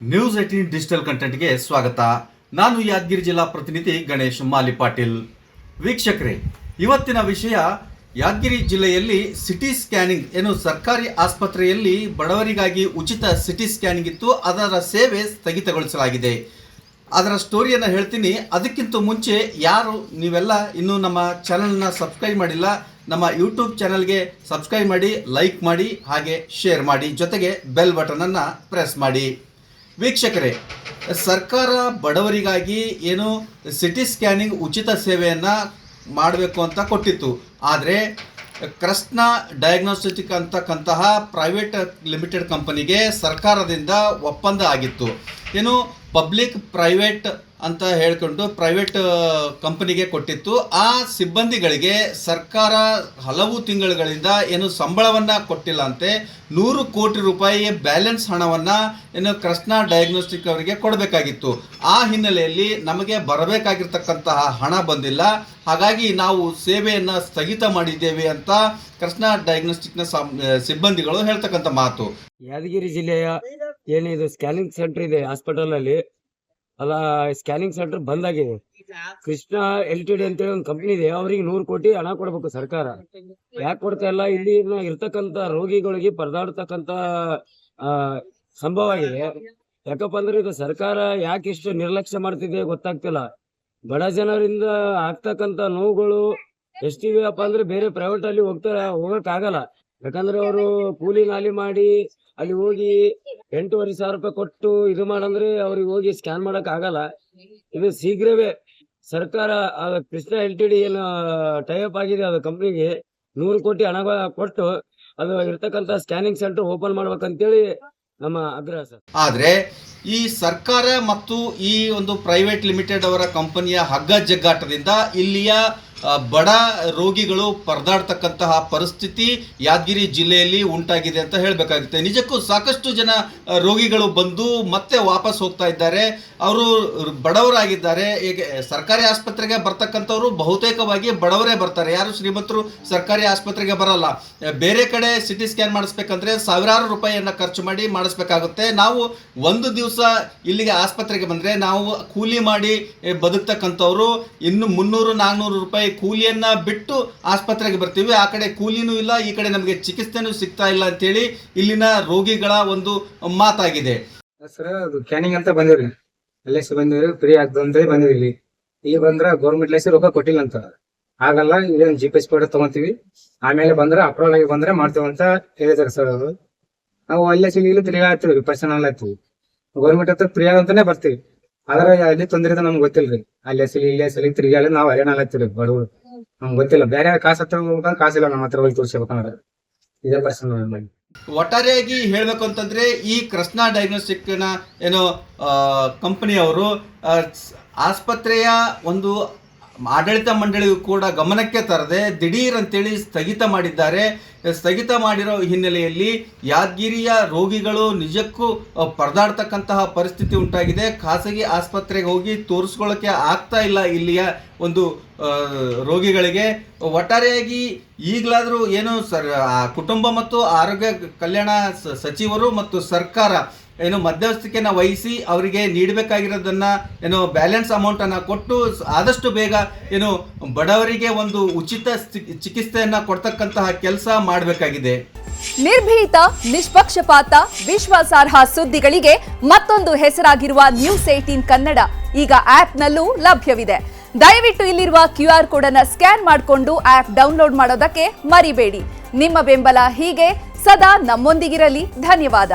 News 18 digital ಕಂಟೆಂಟ್ಗೆ ಸ್ವಾಗತ. ನಾನು ಯಾದಗಿರಿ ಜಿಲ್ಲಾ ಪ್ರತಿನಿಧಿ ಗಣೇಶ್ ಮಾಲಿ ಪಾಟೀಲ್. ವೀಕ್ಷಕರೇ, ಇವತ್ತಿನ ವಿಷಯ ಯಾದಗಿರಿ ಜಿಲ್ಲೆಯಲ್ಲಿ ಸಿಟಿ ಸ್ಕ್ಯಾನಿಂಗ್ ಸರ್ಕಾರಿ ಆಸ್ಪತ್ರೆಯಲ್ಲಿ ಬಡವರಿಗಾಗಿ ಉಚಿತ ಸಿಟಿ ಸ್ಕ್ಯಾನಿಂಗ್ ಇತ್ತು. ಅದರ ಸೇವೆ ಸ್ಥಗಿತಗೊಳಿಸಲಾಗಿದೆ. ಅದರ ಸ್ಟೋರಿಯನ್ನು ಹೇಳ್ತೀನಿ. ಅದಕ್ಕಿಂತ ಮುಂಚೆ ಯಾರು ನೀವೆಲ್ಲ ಇನ್ನೂ ನಮ್ಮ ಚಾನಲ್ನ ಸಬ್ಸ್ಕ್ರೈಬ್ ಮಾಡಿಲ್ಲ, ನಮ್ಮ ಯೂಟ್ಯೂಬ್ ಚಾನಲ್ಗೆ ಸಬ್ಸ್ಕ್ರೈಬ್ ಮಾಡಿ, ಲೈಕ್ ಮಾಡಿ, ಹಾಗೆ ಶೇರ್ ಮಾಡಿ, ಜೊತೆಗೆ ಬೆಲ್ ಬಟನನ್ನು ಪ್ರೆಸ್ ಮಾಡಿ. ವೀಕ್ಷಕರೇ, ಸರ್ಕಾರ ಬಡವರಿಗಾಗಿ ಸಿಟಿ ಸ್ಕ್ಯಾನಿಂಗ್ ಉಚಿತ ಸೇವೆಯನ್ನು ಮಾಡಬೇಕು ಅಂತ ಕೊಟ್ಟಿತ್ತು. ಆದರೆ ಕೃಷ್ಣ ಡಯಾಗ್ನೋಸ್ಟಿಕ್ ಅಂತಕ್ಕಂತಹ ಪ್ರೈವೇಟ್ ಲಿಮಿಟೆಡ್ ಕಂಪನಿಗೆ ಸರ್ಕಾರದಿಂದ ಒಪ್ಪಂದ ಆಗಿತ್ತು. ಪಬ್ಲಿಕ್ ಪ್ರೈವೇಟ್ ಅಂತ ಹೇಳ್ಕೊಂಡು ಪ್ರೈವೇಟ್ ಕಂಪನಿಗೆ ಕೊಟ್ಟಿತ್ತು. ಆ ಸಿಬ್ಬಂದಿಗಳಿಗೆ ಸರ್ಕಾರ ಹಲವು ತಿಂಗಳುಗಳಿಂದ ಸಂಬಳವನ್ನು ಕೊಟ್ಟಿಲ್ಲ ಅಂತೆ. 100 ಕೋಟಿ ರೂಪಾಯಿ ಬ್ಯಾಲೆನ್ಸ್ ಹಣವನ್ನು ಕೃಷ್ಣ ಡಯಾಗ್ನೋಸ್ಟಿಕ್ ಅವರಿಗೆ ಕೊಡಬೇಕಾಗಿತ್ತು. ಆ ಹಿನ್ನೆಲೆಯಲ್ಲಿ ನಮಗೆ ಬರಬೇಕಾಗಿರ್ತಕ್ಕಂತಹ ಹಣ ಬಂದಿಲ್ಲ, ಹಾಗಾಗಿ ನಾವು ಸೇವೆಯನ್ನು ಸ್ಥಗಿತ ಮಾಡಿದ್ದೇವೆ ಅಂತ ಕೃಷ್ಣ ಡಯಾಗ್ನೋಸ್ಟಿಕ್ನ ಸಿಬ್ಬಂದಿಗಳು ಹೇಳ್ತಕ್ಕಂಥ ಮಾತು. ಯಾದಗಿರಿ ಜಿಲ್ಲೆಯ ಏನಿದು ಸ್ಕ್ಯಾನಿಂಗ್ ಸೆಂಟರ್ ಇದೆ ಹಾಸ್ಪಿಟಲ್ ಅಲ್ಲಿ, ಅಲ್ಲ ಸ್ಕ್ಯಾನಿಂಗ್ ಸೆಂಟರ್ ಬಂದ್ ಆಗಿದೆ. ಕೃಷ್ಣ LTD ಅಂತೇಳಿ ಒಂದು ಕಂಪ್ನಿ ಇದೆ, ಅವ್ರಿಗೆ 100 ಕೋಟಿ ಹಣ ಕೊಡ್ಬೇಕು ಸರ್ಕಾರ. ಯಾಕೆ ಕೊಡ್ತಾ ಇಲ್ಲ? ಇಲ್ಲಿ ಇರ್ತಕ್ಕಂತ ರೋಗಿಗಳಿಗೆ ಪರದಾಡ್ತಕ್ಕಂತ ಸಂಭವ ಆಗಿದೆ. ಯಾಕಪ್ಪ ಅಂದ್ರೆ ಇದು ಸರ್ಕಾರ ಯಾಕೆ ಇಷ್ಟು ನಿರ್ಲಕ್ಷ್ಯ ಮಾಡ್ತಿದೆ ಗೊತ್ತಾಗ್ತಿಲ್ಲ. ಬಡ ಜನರಿಂದ ಆಗ್ತಕ್ಕಂತ ನೋವುಗಳು ಎಷ್ಟಿವೆಯಪ್ಪ ಅಂದ್ರೆ ಬೇರೆ ಪ್ರೈವೇಟ್ ಅಲ್ಲಿ ಹೋಗಕ್ ಆಗಲ್ಲ. ಯಾಕಂದ್ರೆ ಅವರು ಕೂಲಿ ನಾಲಿ ಮಾಡಿ ಅಲ್ಲಿ ಹೋಗಿ 8,500 ರೂಪಾಯಿ ಕೊಟ್ಟು ಇದು ಮಾಡಂದ್ರೆ ಅವ್ರಿಗೆ ಹೋಗಿ ಸ್ಕ್ಯಾನ್ ಮಾಡಕ್ ಆಗಲ್ಲ. ಇದು ಶೀಘ್ರವೇ ಸರ್ಕಾರ ಕೃಷ್ಣ LTD ಏನು ಟೈಅಪ್ ಆಗಿದೆ ಅದು ಕಂಪ್ನಿಗೆ 100 ಕೋಟಿ ಹಣ ಕೊಟ್ಟು ಅದು ಇರ್ತಕ್ಕಂಥ ಸ್ಕ್ಯಾನಿಂಗ್ ಸೆಂಟರ್ ಓಪನ್ ಮಾಡ್ಬೇಕಂತೇಳಿ ನಮ್ಮ ಆಗ್ರಹ ಸರ್. ಆದ್ರೆ ಈ ಸರ್ಕಾರ ಮತ್ತು ಈ ಒಂದು ಪ್ರೈವೇಟ್ ಲಿಮಿಟೆಡ್ ಅವರ ಕಂಪನಿಯ ಹಗ್ಗ ಜಗ್ಗಾಟದಿಂದ ಇಲ್ಲಿಯ ಬಡ ರೋಗಿಗಳು ಪರದಾಡ್ತಕ್ಕಂತಹ ಪರಿಸ್ಥಿತಿ ಯಾದಗಿರಿ ಜಿಲ್ಲೆಯಲ್ಲಿ ಉಂಟಾಗಿದೆ ಅಂತ ಹೇಳಬೇಕಾಗುತ್ತೆ. ನಿಜಕ್ಕೂ ಸಾಕಷ್ಟು ಜನ ರೋಗಿಗಳು ಬಂದು ಮತ್ತೆ ವಾಪಸ್ ಹೋಗ್ತಾ ಇದ್ದಾರೆ. ಅವರು ಬಡವರಾಗಿದ್ದಾರೆ. ಈಗ ಸರ್ಕಾರಿ ಆಸ್ಪತ್ರೆಗೆ ಬರ್ತಕ್ಕಂಥವ್ರು ಬಹುತೇಕವಾಗಿ ಬಡವರೇ ಬರ್ತಾರೆ. ಯಾರು ಶ್ರೀಮಂತರು ಸರ್ಕಾರಿ ಆಸ್ಪತ್ರೆಗೆ ಬರಲ್ಲ. ಬೇರೆ ಕಡೆ ಸಿಟಿ ಸ್ಕ್ಯಾನ್ ಮಾಡಿಸ್ಬೇಕಂದ್ರೆ ಸಾವಿರಾರು ರೂಪಾಯಿಯನ್ನು ಖರ್ಚು ಮಾಡಿ ಮಾಡಿಸ್ಬೇಕಾಗುತ್ತೆ. ನಾವು ಒಂದು ದಿವಸ ಇಲ್ಲಿಗೆ ಆಸ್ಪತ್ರೆಗೆ ಬಂದರೆ ನಾವು ಕೂಲಿ ಮಾಡಿ ಬದುಕ್ತಕ್ಕಂಥವ್ರು ಇನ್ನು 300-400 ರೂಪಾಯಿ ಕೂಲಿಯನ್ನ ಬಿಟ್ಟು ಆಸ್ಪತ್ರೆಗೆ ಬರ್ತೀವಿ. ಆ ಕಡೆ ಕೂಲಿನೂ ಇಲ್ಲ, ಈ ಕಡೆ ನಮಗೆ ಚಿಕಿತ್ಸೆನೂ ಸಿಗ್ತಾ ಇಲ್ಲ ಅಂತೇಳಿ ಇಲ್ಲಿನ ರೋಗಿಗಳ ಒಂದು ಮಾತಾಗಿದೆ. ಸರ್, ಅದು ಸ್ಕ್ಯಾನಿಂಗ್ ಅಂತ ಬಂದಿವ್ರಿ, LIC ಬಂದಿವ್ರಿ, ಫ್ರೀ ಆಗ್ತದೆ ಬಂದಿವಿ. ಇಲ್ಲಿ ಬಂದ್ರ ಗೌರ್ಮೆಂಟ್ ಲೈಸೆನ್ಸ್ ರೊಕ್ಕ ಕೊಟ್ಟಿಲ್ಲ ಅಂತ ಆಗಲ್ಲ, ಇದೇನು GPS ತಗೊಂತೀವಿ, ಆಮೇಲೆ ಬಂದ್ರೆ ಅಪ್ರೂವಲ್ ಆಗಿ ಬಂದ್ರೆ ಮಾಡ್ತೇವೆ ಅಂತ ಹೇಳಿದಾರೆ ಸರ್. ಅವರು ನಾವು LIC ಇಲ್ಲಿ ತಿರುಗಾಡ್ತೀವಿ, ಪರ್ಸನಲ್ ಆಗ್ತೀವಿ, ಗೌರ್ಮೆಂಟ್ ಹತ್ರ ಫ್ರೀ ಆಗಂತಾನೆ ಬರ್ತೀವಿ. ಆದ್ರೆ ಅಲ್ಲಿ ತೊಂದ್ರೆ ನಮ್ಗೆ ಗೊತ್ತಿಲ್ರಿ. ಅಲ್ಲಿ ತಿರುಗಾಡಿ ನಾವು ಹರಿಯಾಣ ಆಗ್ತೀವಿ ಬಡವರು, ನಮ್ಗೆ ಗೊತ್ತಿಲ್ಲ. ಬೇರೆ ಕಾಸು ಹತ್ರ ಹೋಗ್ಬೇಕಂದ್ರೆ ಕಾಸಿಲ್ಲ ನಮ್ಮ ಹತ್ರ, ಹೋಗಿ ತೋರಿಸ್ಬೇಕಂದ್ರೆ ಇದೇ ಪರ್ಸನಲ್. ಒಟ್ಟಾರೆಯಾಗಿ ಹೇಳಬೇಕು ಅಂತಂದ್ರೆ ಈ ಕೃಷ್ಣ ಡಯಾಗ್ನೋಸ್ಟಿಕ್ನ ಕಂಪನಿಯವರು ಆಸ್ಪತ್ರೆಯ ಒಂದು ಆಡಳಿತ ಮಂಡಳಿಯು ಕೂಡ ಗಮನಕ್ಕೆ ತರದೆ ದಿಢೀರ್ ಅಂತೇಳಿ ಸ್ಥಗಿತ ಮಾಡಿದ್ದಾರೆ. ಸ್ಥಗಿತ ಮಾಡಿರೋ ಹಿನ್ನೆಲೆಯಲ್ಲಿ ಯಾದಗಿರಿಯ ರೋಗಿಗಳು ನಿಜಕ್ಕೂ ಪರದಾಡ್ತಕ್ಕಂತಹ ಪರಿಸ್ಥಿತಿ ಉಂಟಾಗಿದೆ. ಖಾಸಗಿ ಆಸ್ಪತ್ರೆಗೆ ಹೋಗಿ ತೋರಿಸ್ಕೊಳ್ಳೋಕ್ಕೆ ಆಗ್ತಾ ಇಲ್ಲ ಇಲ್ಲಿಯ ಒಂದು ರೋಗಿಗಳಿಗೆ. ಒಟ್ಟಾರೆಯಾಗಿ ಈಗಲಾದರೂ ಕುಟುಂಬ ಮತ್ತು ಆರೋಗ್ಯ ಕಲ್ಯಾಣ ಸಚಿವರು ಮತ್ತು ಸರ್ಕಾರ ಮಧ್ಯವಸ್ಥಿಕೆಯನ್ನು ವಹಿಸಿ ಅವರಿಗೆ ನೀಡಬೇಕಾಗಿರೋದನ್ನು ಬ್ಯಾಲೆನ್ಸ್ ಅಮೌಂಟನ್ನು ಕೊಟ್ಟು ಆದಷ್ಟು ಬೇಗ ಬಡವರಿಗೆ ಒಂದು ಉಚಿತ ಚಿಕಿತ್ಸೆಯನ್ನು ಕೊಡ್ತಕ್ಕಂತಹ ಕೆಲಸ ಮಾಡಬೇಕಾಗಿದೆ. ನಿರ್ಭೀತ, ನಿಷ್ಪಕ್ಷಪಾತ, ವಿಶ್ವಾಸಾರ್ಹ ಸುದ್ದಿಗಳಿಗೆ ಮತ್ತೊಂದು ಹೆಸರಾಗಿರುವ ನ್ಯೂಸ್ 18 ಕನ್ನಡ ಈಗ ಆಪ್ನಲ್ಲೂ ಲಭ್ಯವಿದೆ. ದಯವಿಟ್ಟು ಇಲ್ಲಿರುವ QR ಕೋಡ್ ಅನ್ನು ಸ್ಕ್ಯಾನ್ ಮಾಡಿಕೊಂಡು ಆಪ್ ಡೌನ್ಲೋಡ್ ಮಾಡೋದಕ್ಕೆ ಮರಿಬೇಡಿ. ನಿಮ್ಮ ಬೆಂಬಲ ಹೀಗೆ ಸದಾ ನಮ್ಮೊಂದಿಗಿರಲಿ. ಧನ್ಯವಾದ.